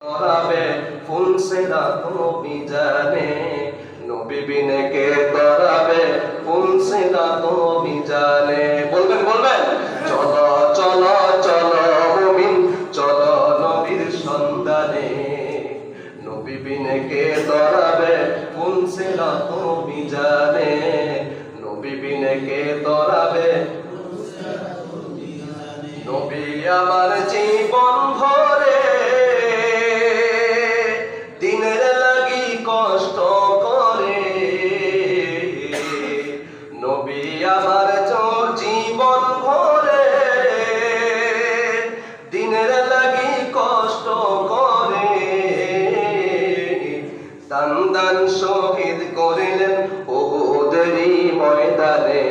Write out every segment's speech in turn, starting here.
তরাবে ফুলসেরা তুমি জানে নবী বিনে কে তরাবে ফুলসেরা তুমি জানে। বলবেন বলবেন চলো চলো চলো মুমিন চলো নবীর সন্ধানে নবী বিনে কে তরাবে ফুলসেরা তুমি জানে নবী বিনে কে তরাবে নবী আমার জীবন ভরে দিনের লাগি কষ্ট করে নবী আমার জীবন ভরে দিনের লাগি কষ্ট করে দান দান শহীদ করিলেন উহুদেরই ময়দানে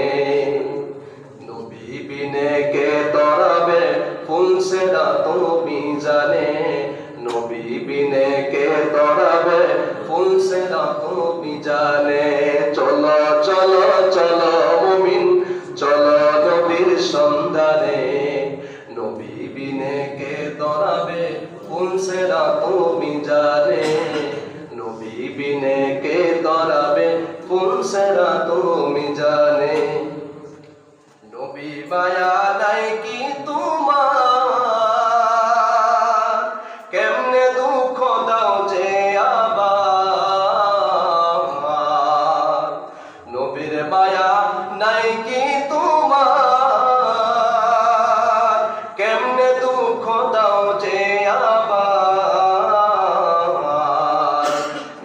নবী বিনে কে তরাবে ফুলসেরা তুমি জানে নবী বিনে কে তরাবে ফুলসেরা তুমি জানে। চলো চলো চলো মুমিন চলো নবীর সন্ধানে নবী বিনে কে তরাবে ফুলসেরা তুমি জানে নবী বিনে কে তরাবে ফুলসেরা তুমি জানে। নবী মায়া নাই কি তোমার কেমনে দুঃখ দাও যে আবার নবীর মায়া নাই কি তোমার কেমনে দুঃখ দাও যে আবার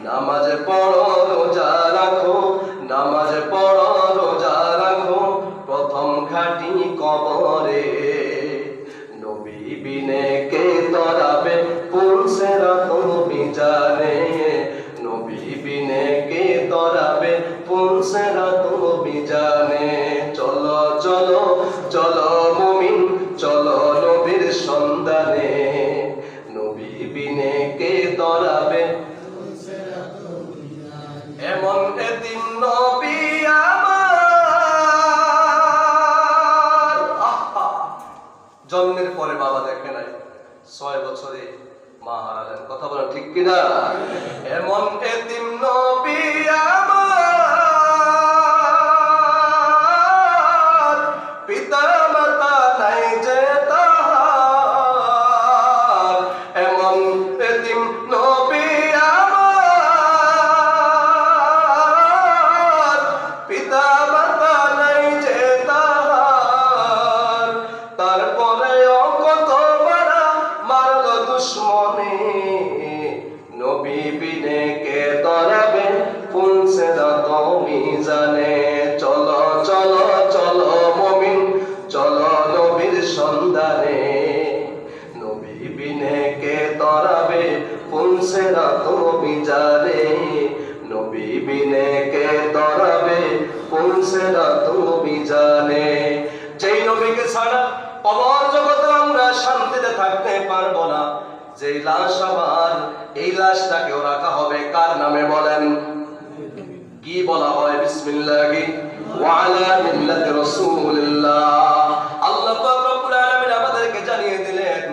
নামাজ পড়ো রোজা রাখো নামাজ পড়ো রোজা রাখো প্রথম ঘাটি কবরে নবী বিনে কে তরাবে ফুলসেরা তুমি জানে নবী বিনে কে তরাবে ফুলসেরা তুমি জানে। চলো চলো চলো মুমিন চলো নবীর সন্ধানে নবী বিনে কে তরাবে এমন এদিন নবী জন্মের পরে বাবা দেখে নাই 6 বছরে মা হারালেন। কথা বলেন ঠিক কিনা? এমন এতিম নবী আমার পিতা মাতা নাই যে তাহার এমন এতিম নবী আমার পিতা মাতা নাই যে তাহার তারপরে নবী বিনে কে তরাবে ফুলসেরা তুমি জানে। চলো চলো চলো মুমিন চলো নবীর সন্ধানে নবী বিনে কে তরাবে ফুলসেরা তুমি জানে নবী বিনে কে তরাবে ফুলসেরা তুমি জানে। যেই নবীকে ছাড়া কবর জগতে আমরা শান্তিতে থাকতে পারবো না যেই লাশ আমার এই লাশটাকেও রাখা হবে কার নামে বলেন? কি বলা হয়? বিসমিল্লাহি ওয়া আলা মিল্লাতি রাসূলিল্লাহ। আল্লাহ পাক রব্বুল আলামিন আমাদেরকে জানিয়ে দিলেন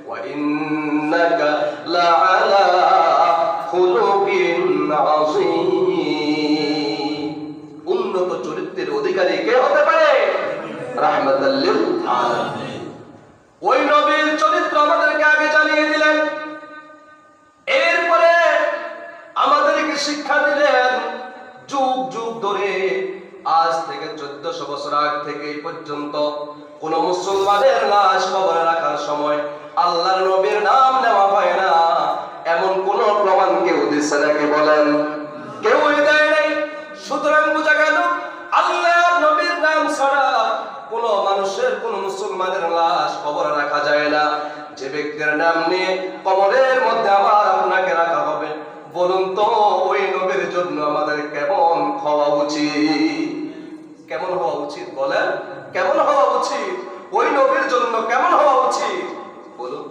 ওয়া ইন্নাকা লাআলা খুলুকিন আযীম। উন্নত চরিত্রের অধিকারী কে হতে পারে? রাহমাতাল লিল আলামিন। ওই নবীর চরিত্র আমাদেরকে আগে জানিয়ে দিলেন, এরপরে আমাদেরকে শিক্ষা দিলেন যুগ যুগ ধরে আজ থেকে 1400 বছর আগ থেকে এই পর্যন্ত কোন মুসলমানের লাশ কবরে রাখার সময় আল্লাহর নবীর নাম নেওয়া হয় না এমন কোন প্রমাণ কেউ দিচ্ছে নাকি বলেন? কেউই দেয় নাই। সুতরাং বোঝা গেল আল্লাহর নবীর নাম ছাড়া কোন মানুষের কোন মুসলমানের লাশ কবরে রাখা যায় না। যে ব্যক্তির নাম নিয়ে কবরের মধ্যে আবার আপনাকে রাখা হবে, বলুন তো ওই নবীর জন্য আমাদের কেমন হওয়া উচিত? কেমন হওয়া উচিত বলেন? কেমন হওয়া উচিত? ওই নবীর জন্য কেমন হওয়া উচিত বলুন?